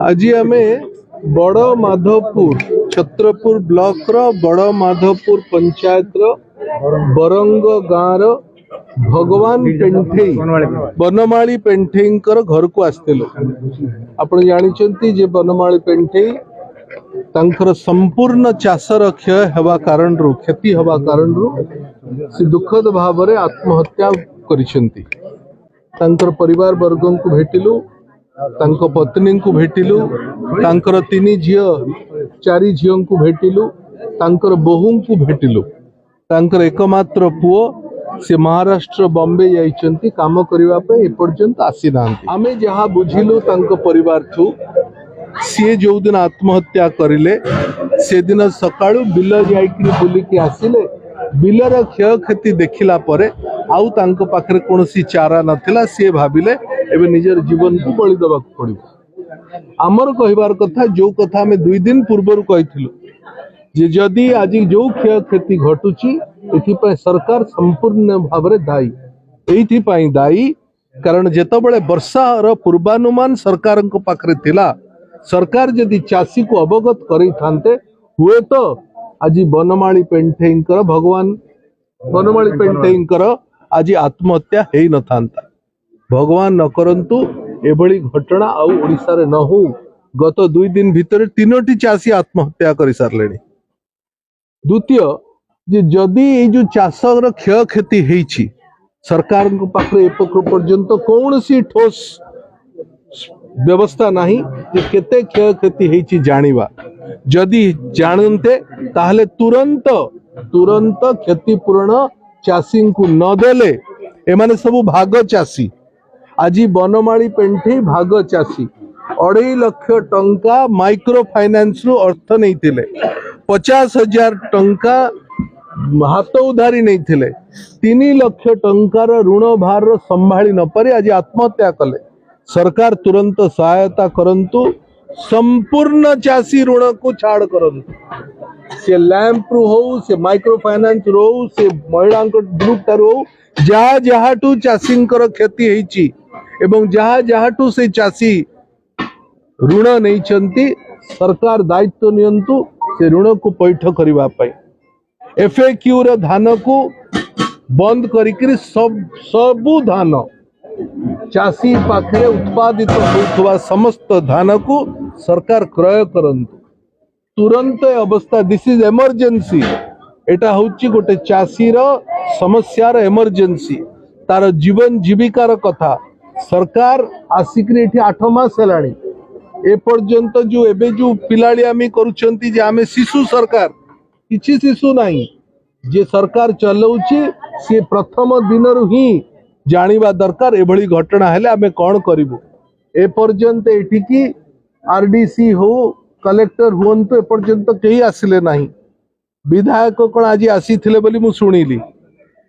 आज आम बड़ माधवपुर छत्रपुर ब्लॉक रो बड़ माधवपुर पंचायत रो बरंग गाँव भगवान पेंठेई बनमाली पेंठेई घर को आसते आपण जानते जे बनमाली पेंठेई तांकर संपूर्ण चाषर क्षय हवा कारण क्षति हवा कारण से दुखद भाव में आत्महत्या करिसेंती। तांकर परिवार वर्ग को भेटिलु, तांको पत्नी को भेटिलु, तांकर 3 झियो 4 झियों को भेटिलु, तांकर बोहू को भेटिलु। तांकर एकमात्र पुओ से महाराष्ट्र बॉम्बे जाइछंती काम करिवा पे एपर्यंत आसी नांती। आमे जहा बुझिलु तांको परिवार थु सी जो दिन आत्महत्या करिले से दिन सकाळु बिल जाइकरी बुलिकी आसिले। बिलर क्षय क्षति देखिला परे आउ तांको पाखरे कोनोसी चारा नथिला। सी भाबिले एबे निजर जीवन को बलि देबाक पड़िबो। आमर कहिबार कथा जो कथा में 2 दिन पूर्वरु कहिथिलु जे जदि आज जो क्षय क्षति घटुची एथिपाई सरकार संपूर्ण भाव में दायी। एथिपाई दायी कारण जेतबेले वर्षार पूर्वानुमान सरकार को पाखरे थिला, सरकार जदि चाषी को अवगत करी थांते हुए तो आज बनमाली पेंठेईंकर भगवान बनमाली पेंठेईंकर आज आत्महत्या हेई न थांता। भगवान न करंतु एभली घटना आउ ओडिसा रे न हो। गत 2 दिन भितर 3टी चाषी आत्महत्या करि सारलेनी। द्वितीय जे जदि ए जो चाषर क्षय क्षति हेइछि सरकार को पाखरे पर्यंत कौनसी ठोस व्यवस्था नहीं जे केते क्षय क्षति हेइछि जानिबा। जदि जानते ताहले तुरंत क्षतिपूर्ण चाषी को न देले एमाने सब भाग चाषी। आज बनमाली पेंठेई भाग चाषी 2.5 लाख टंका माइक्रो फाइनेंस रु अर्थ नहीं थिले, 50,000 टंका हाथ उधारी नहीं थिले, 3 लाख टंकार ऋण भार संभाली न पारे आज आत्महत्या कले। सरकार तुरंत सहायता करंतु, संपूर्ण चाषी ऋण को छाड़ करंतु। से लैंप रु हो, से माइक्रो फाइनेंस रु हो, से महिला ग्रुप तार हो, जहा जहाटू चाषी क्षति हेइछि एवं जहा जहाटू से चाषी ऋण नहीं चंती सरकार दायित्व नियंतु से ऋण को पैठ करबा पई। एफएक्यू रे धान को बंद करिकरी सबु धान चाषी पाखे उत्पादित होता समस्त धान को सरकार क्रय करंतु। तुरंत अवस्था दिस इज इमरजेंसी। एटा होची गोटे चाषी रो समस्या रो इमरजेंसी, तार जीवन जीविकार कथा। सरकार आसिकरी एठी 8 मास हेलाणी ए पर्यंत जो एबे जो पिलाळियामी करूछंती जे आमे शिशु सरकार, किछि शिशु नाही जे सरकार चलाउची से प्रथम दिनरु ही जानिबा दरकार एभली घटना हेले आमे कोन करिवु। ए पर्यंत एठी की आरडीसी हो कलेक्टर हुंतु ए पर्यंत केही आसिले नाही। विधायक कोन आज आसीथिले बोली मु सुनिली।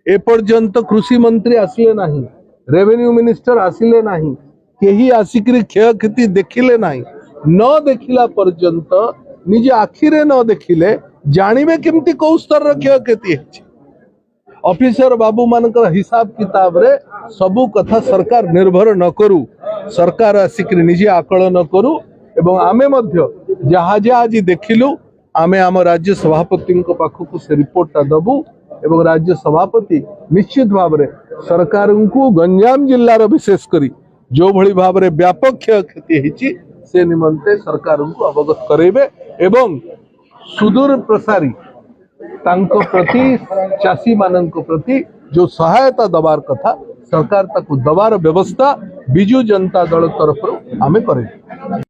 ए पर्यंत कृषि मंत्री आसिले नाही, रेवेन्यू मिनिस्टर आसिले नाही, केही आसिकरी क्षय क्षति देखिले नाही। न देखिला पर्यंत निज आखिरे न देखिले जानिबे केमती को स्तर र क्षय क्षति हेछि। ऑफिसर बाबू मानकर हिसाब किताब रे सबु कथा सरकार निर्भर न करू, सरकार आसिकरी निजे आकलन करू। एवं आमे मध्य जहा जहा आज देखिलु आमे आम राज्य सभापति पाखक से रिपोर्टा दबु एवं राज्य सभापति निश्चित भाव में सरकार को गंजाम जिल्लार विशेष करी जो भली भाव में व्यापक क्षय क्षति हेछि से निमंते सरकार को अवगत करेबे एवं सुदूर प्रसारी तांको प्रति चाषी माननको प्रति जो सहायता दबार कथा सरकार ताकू दबार व्यवस्था बिजु जनता दल तरफ आमे करे।